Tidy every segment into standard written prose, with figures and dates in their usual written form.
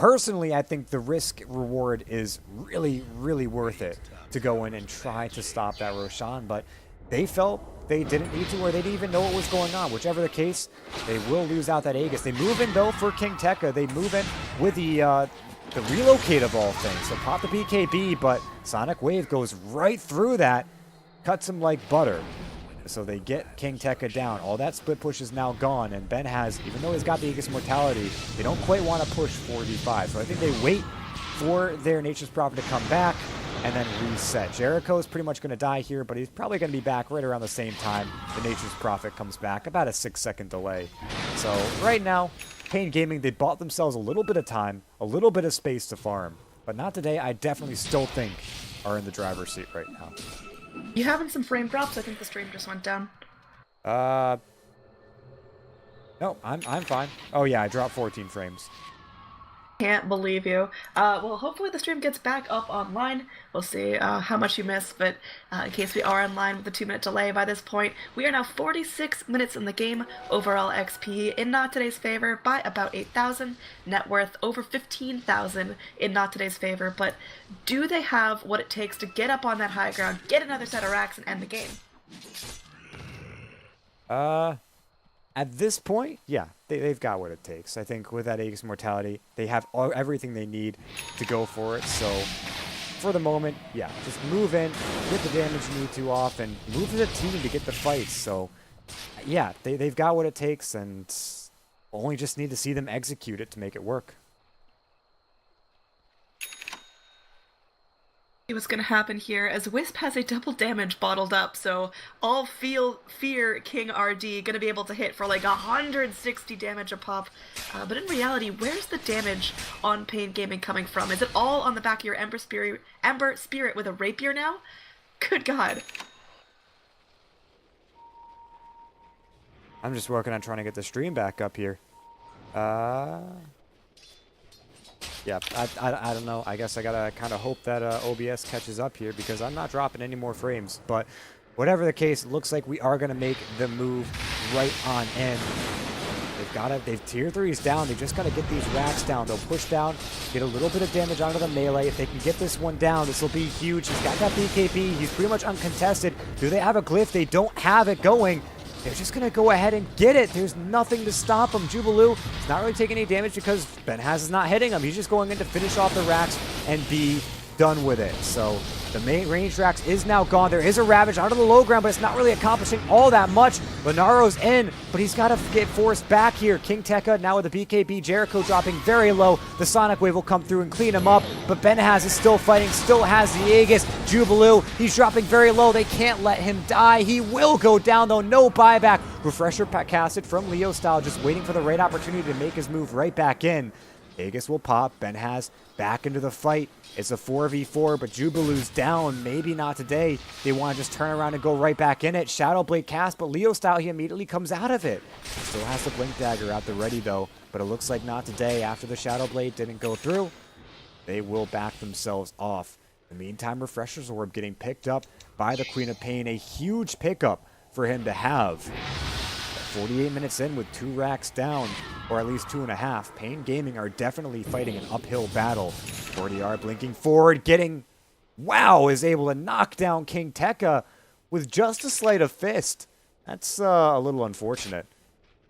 Personally, I think the risk reward is really, really worth it to go in and try to stop that Roshan, but they felt they didn't need to, or they didn't even know what was going on. Whichever the case, they will lose out that Aegis. They move in, though, for King Tekka. They move in with the relocate of all things. So pop the BKB, but Sonic Wave goes right through that, cuts him like butter. So they get King Tekka down. All that split push is now gone, and Ben has, even though he's got the Aegis Mortality, they don't quite want to push 4v5. So I think they wait for their Nature's Prophet to come back and then reset. Jericho's pretty much going to die here, but he's probably going to be back right around the same time the Nature's Prophet comes back, about a 6-second delay. So right now, Pain Gaming, they bought themselves a little bit of time, a little bit of space to farm. But not today. I definitely still think are in the driver's seat right now. You having some frame drops? I think the stream just went down. No, I'm fine. Oh yeah, I dropped 14 frames. Can't believe you. Well, hopefully the stream gets back up online. We'll see how much you missed, but in case we are online with a 2-minute delay by this point, we are now 46 minutes in the game. Overall XP in Not Today's favor by about 8,000. Net worth over 15,000 in Not Today's favor, but do they have what it takes to get up on that high ground, get another set of racks, and end the game? At this point, yeah, they've got what it takes. I think with that Aegis Mortality, they have everything they need to go for it. So for the moment, yeah, just move in, get the damage you need to off, and move as a team to get the fights. So yeah, they've got what it takes, and only just need to see them execute it to make it work. What's going to happen here as Wisp has a double damage bottled up, so all fear King RD going to be able to hit for like 160 damage a pop. But in reality, where's the damage on Pain Gaming coming from? Is it all on the back of your Ember Spirit with a rapier now? Good God. I'm just working on trying to get the stream back up here. Yeah, I don't know. I guess I gotta kind of hope that OBS catches up here because I'm not dropping any more frames. But whatever the case, it looks like we are gonna make the move right on in. They've tier 3s down. They just gotta get these racks down. They'll push down, get a little bit of damage onto the melee. If they can get this one down, this will be huge. He's got that BKB. He's pretty much uncontested. Do they have a glyph? They don't have it going. They're just going to go ahead and get it. There's nothing to stop him. Jubilee is not really taking any damage because Benhaz is not hitting him. He's just going in to finish off the racks and be done with it. So the main range racks is now gone. There is a Ravage onto the low ground, but it's not really accomplishing all that much. Lenaro's in, but he's got to get forced back here. King Tekka now with the BKB. Jericho dropping very low. The Sonic Wave will come through and clean him up, but Benhaz is still fighting, still has the Aegis. Jubilee, he's dropping very low. They can't let him die. He will go down, though. No buyback. Refresher casted from Leo style, just waiting for the right opportunity to make his move right back in. Aegis will pop. Benhaz back into the fight. It's a 4v4, but Jubilee's down. Maybe not today. They want to just turn around and go right back in it. Shadow Blade cast, but Leo style, he immediately comes out of it. Still has the Blink Dagger out the ready, though. But it looks like not today. After the Shadow Blade didn't go through, they will back themselves off. In the meantime, Refresher's Orb getting picked up by the Queen of Pain. A huge pickup for him to have. 48 minutes in with 2 racks down, or at least 2.5. Pain Gaming are definitely fighting an uphill battle. 40R blinking forward, wow, is able to knock down King Tekka with just a sleight of fist. That's a little unfortunate,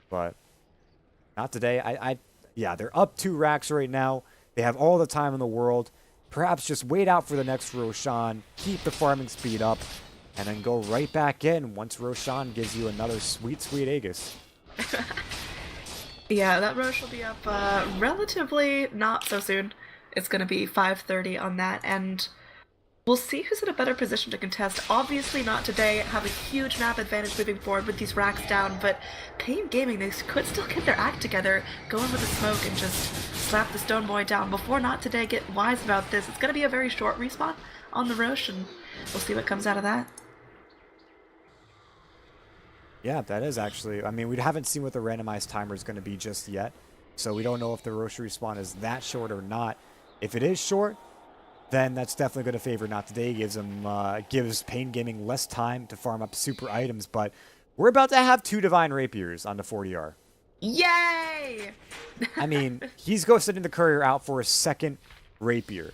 but not today. Yeah, they're up 2 racks right now. They have all the time in the world. Perhaps just wait out for the next Roshan, keep the farming speed up, and then go right back in once Roshan gives you another sweet, sweet Aegis. Yeah, that Rosh will be up relatively not so soon. It's going to be 5:30 on that, and we'll see who's in a better position to contest. Obviously not today, have a huge map advantage moving forward with these racks down, but Pain Gaming, they could still get their act together, go in with the smoke and just slap the Stone Boy down before not today get wise about this. It's going to be a very short respawn on the Rosh, and we'll see what comes out of that. Yeah, that is actually, I mean, we haven't seen what the randomized timer is going to be just yet, so we don't know if the Rosh respawn is that short or not. If it is short, then that's definitely going to favor not today. Gives Pain Gaming less time to farm up super items, but we're about to have 2 Divine Rapiers on the 40R. Yay! way. I mean, he's sending the courier out for a second rapier.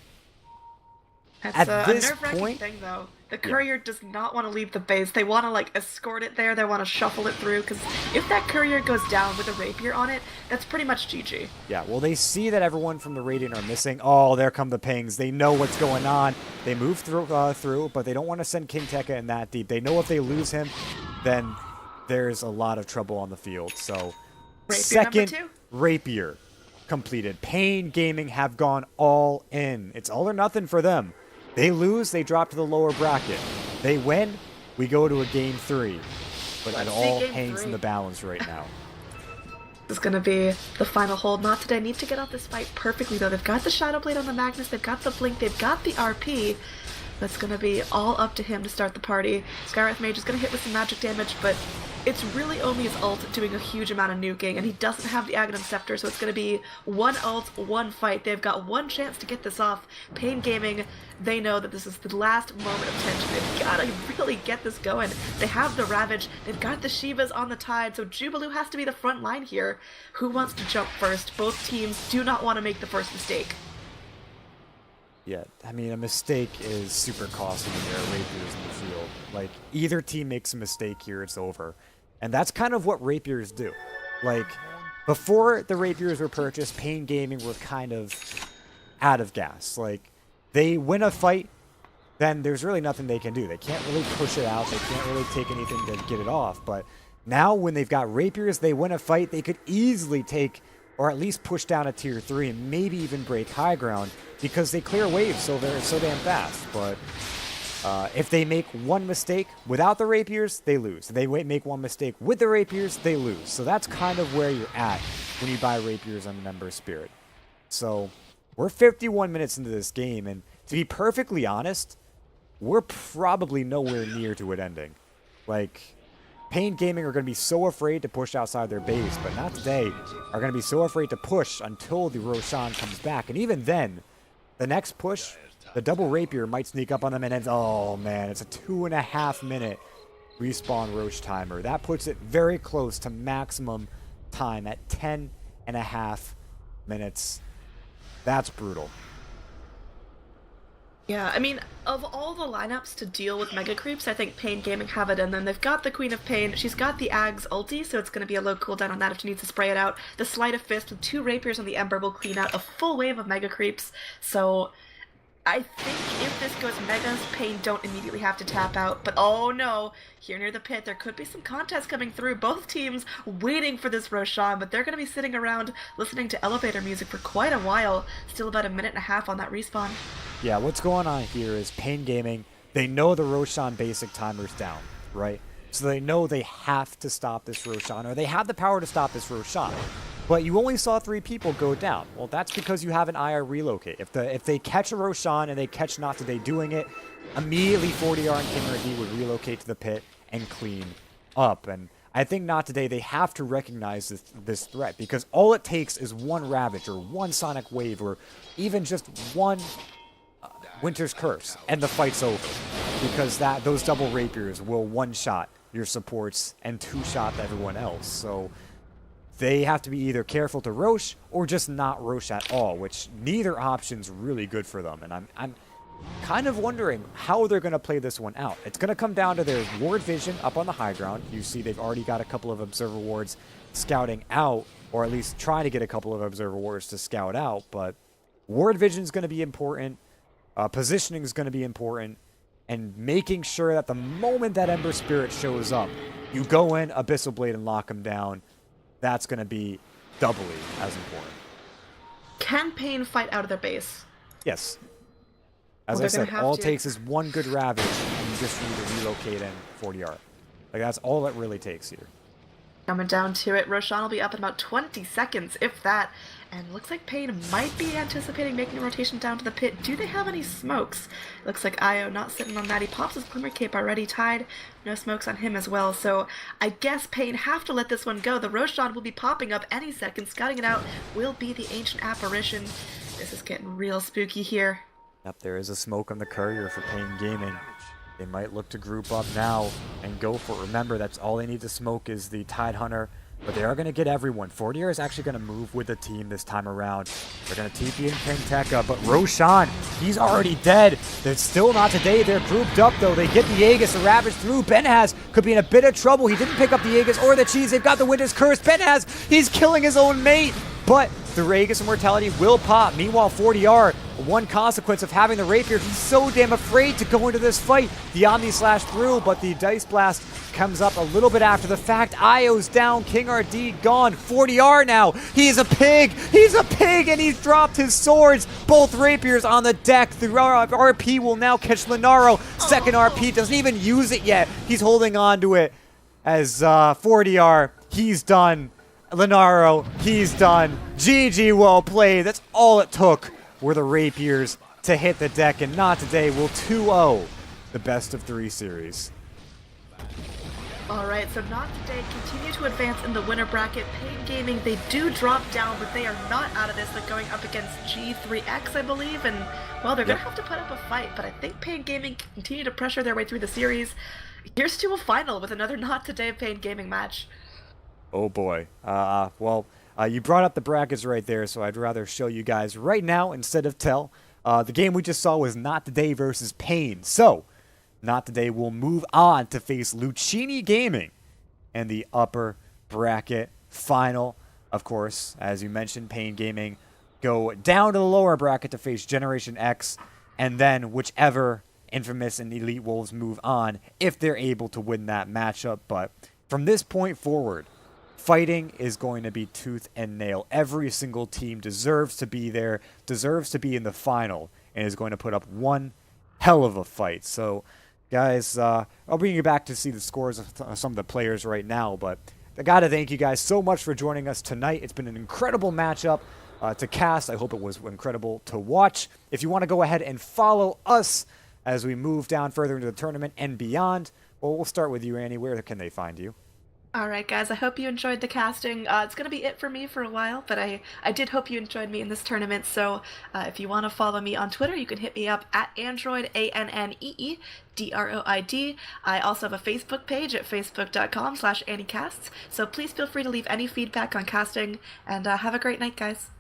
That's At a this nerve-wracking point, thing, though. The yeah. courier does not want to leave the base. They want to, like, escort it there. They want to shuffle it through, because if that courier goes down with a rapier on it, that's pretty much GG. Yeah, well, they see that everyone from the Radiant are missing. Oh, there come the pings. They know what's going on. They move through, but they don't want to send King Tekka in that deep. They know if they lose him, then there's a lot of trouble on the field. So, Rapier second number 2. rapier completed. Pain Gaming have gone all in. It's all or nothing for them. They lose, they drop to the lower bracket. They win, we go to a game 3. But it all hangs in the balance right now. This is going to be the final hold. Not today. Need to get out this fight perfectly, though. They've got the Shadow Blade on the Magnus. They've got the Blink. They've got the RP. That's going to be all up to him to start the party. Skywrath Mage is going to hit with some magic damage, but it's really only his ult doing a huge amount of nuking, and he doesn't have the Aghanim Scepter, so it's going to be one ult, one fight. They've got one chance to get this off. Pain Gaming, they know that this is the last moment of tension. They've got to really get this going. They have the Ravage. They've got the Shivas on the tide, so Jubilee has to be the front line here. Who wants to jump first? Both teams do not want to make the first mistake. Yeah, I mean, a mistake is super costly when there are rapiers in the field. Like, either team makes a mistake here, it's over. And that's kind of what rapiers do. Like, before the rapiers were purchased, Pain Gaming were kind of out of gas. Like, they win a fight, then there's really nothing they can do. They can't really push it out. They can't really take anything to get it off. But now, when they've got rapiers, they win a fight, they could easily take, or at least push down a tier 3 and maybe even break high ground, because they clear waves so damn fast. But if they make one mistake without the rapiers, they lose. If they make one mistake with the rapiers, they lose. So that's kind of where you're at when you buy rapiers on the Member Spirit. So we're 51 minutes into this game, and to be perfectly honest, we're probably nowhere near to it ending. Like, Pain Gaming are going to be so afraid to push outside their base, but not today, are going to be so afraid to push until the Roshan comes back. And even then, the next push, the double rapier might sneak up on them, and it's, oh man, it's a 2.5 minute respawn Roche timer. That puts it very close to maximum time at 10.5 minutes. That's brutal. Yeah, I mean, of all the lineups to deal with Mega Creeps, I think Pain Gaming have it in them. They've got the Queen of Pain. She's got the Ag's ulti, so it's going to be a low cooldown on that if she needs to spray it out. The Sleight of Fist with 2 rapiers on the Ember will clean out a full wave of Mega Creeps. So I think if this goes Megas, Pain don't immediately have to tap out. But oh no, here near the pit, there could be some contests coming through. Both teams waiting for this Roshan, but they're going to be sitting around listening to elevator music for quite a while. Still about 1.5 minutes on that respawn. Yeah, what's going on here is Pain Gaming, they know the Roshan basic timer's down, right? So they know they have to stop this Roshan, or they have the power to stop this Roshan. But you only saw 3 people go down. Well, that's because you have an IR relocate. If they catch a Roshan and they catch Not Today doing it, immediately 40R and King D would relocate to the pit and clean up. And I think Not Today, they have to recognize this threat, because all it takes is one Ravage or one Sonic Wave or even just one Winter's Curse, and the fight's over, because those double rapiers will one-shot your supports and two-shot everyone else. So they have to be either careful to Roche or just not Roche at all, which neither option's really good for them. And I'm kind of wondering how they're going to play this one out. It's going to come down to their ward vision up on the high ground. You see they've already got a couple of observer wards scouting out, or at least trying to get a couple of observer wards to scout out, but ward vision is going to be important. Positioning is going to be important, and making sure that the moment that Ember Spirit shows up, you go in, Abyssal Blade, and lock him down. That's going to be doubly as important. Can Pain fight out of their base? Yes. As I said, all it takes is one good Ravage, and you just need to relocate in 40R. Like, that's all it really takes here. Coming down to it, Roshan will be up in about 20 seconds, if that. And looks like Pain might be anticipating making a rotation down to the pit. Do they have any smokes? Looks like Io not sitting on that. He pops his Glimmer Cape already tied. No smokes on him as well. So I guess Pain have to let this one go. The Roshan will be popping up any second. Scouting it out will be the Ancient Apparition. This is getting real spooky here. Yep, there is a smoke on the courier for Pain Gaming. They might look to group up now and go for it. Remember, that's all they need to smoke is the Tide Hunter but they are going to get everyone. 40R is actually going to move with the team this time around. They're going to TP in Kingteka, but Roshan, he's already dead. They're still not today. They're grouped up, though. They get the Aegis, the Ravage through. Benhaz could be in a bit of trouble. He didn't pick up the Aegis or the cheese. They've got the Winter's Curse. Benhaz, he's killing his own mate, but the Aegis Immortality will pop. Meanwhile, 40R, one consequence of having the Rapier, he's so damn afraid to go into this fight. The Omni Slash through, but the Dice Blast comes up a little bit after the fact. Io's down, King RD gone. 40R now, he's a pig, and he's dropped his swords. Both Rapiers on the deck. The RP will now catch Lenaro. Second RP, doesn't even use it yet. He's holding on to it as 40R, he's done. Lenaro, he's done. GG, well played. That's all it took were the Rapiers to hit the deck, and not today. We'll 2-0 the best of 3 series. Alright, so not today. Continue to advance in the winner bracket. Pain Gaming, they do drop down, but they are not out of this. They're going up against G3X, I believe, and, well, they're going to have to put up a fight, but I think Pain Gaming can continue to pressure their way through the series. Here's to a final with another not today Pain Gaming match. Oh boy. You brought up the brackets right there, so I'd rather show you guys right now instead of tell. The game we just saw was Not Today versus Pain. So, Not Today will move on to face Lucchini Gaming in the upper bracket final. Of course, as you mentioned, Pain Gaming go down to the lower bracket to face Generation X, and then whichever Infamous and Elite Wolves move on if they're able to win that matchup. But from this point forward, fighting is going to be tooth and nail. Every single team deserves to be there, deserves to be in the final, and is going to put up one hell of a fight. So, guys, I'll bring you back to see the scores of some of the players right now, but I got to thank you guys so much for joining us tonight. It's been an incredible matchup to cast. I hope it was incredible to watch. If you want to go ahead and follow us as we move down further into the tournament and beyond, well, we'll start with you, Annie. Where can they find you? Alright guys, I hope you enjoyed the casting. It's going to be it for me for a while, but I did hope you enjoyed me in this tournament, so if you want to follow me on Twitter, you can hit me up at Android, ANNEEDROID. I also have a Facebook page at facebook.com/AnnieCasts, so please feel free to leave any feedback on casting, and have a great night, guys.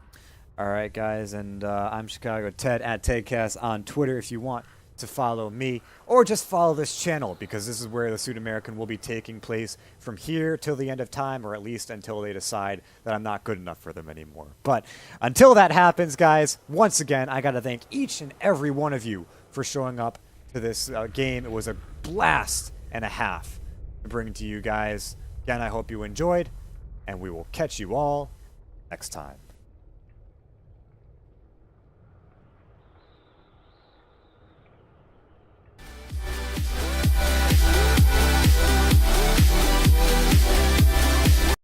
Alright guys, and I'm Chicago Ted at TedCast on Twitter if you want to follow me, or just follow this channel, because this is where the Sudamerican will be taking place from here till the end of time, or at least until they decide that I'm not good enough for them anymore. But until that happens, guys, once again, I gotta thank each and every one of you for showing up to this game. It was a blast and a half to bring to you guys. Again, I hope you enjoyed, and we will catch you all next time.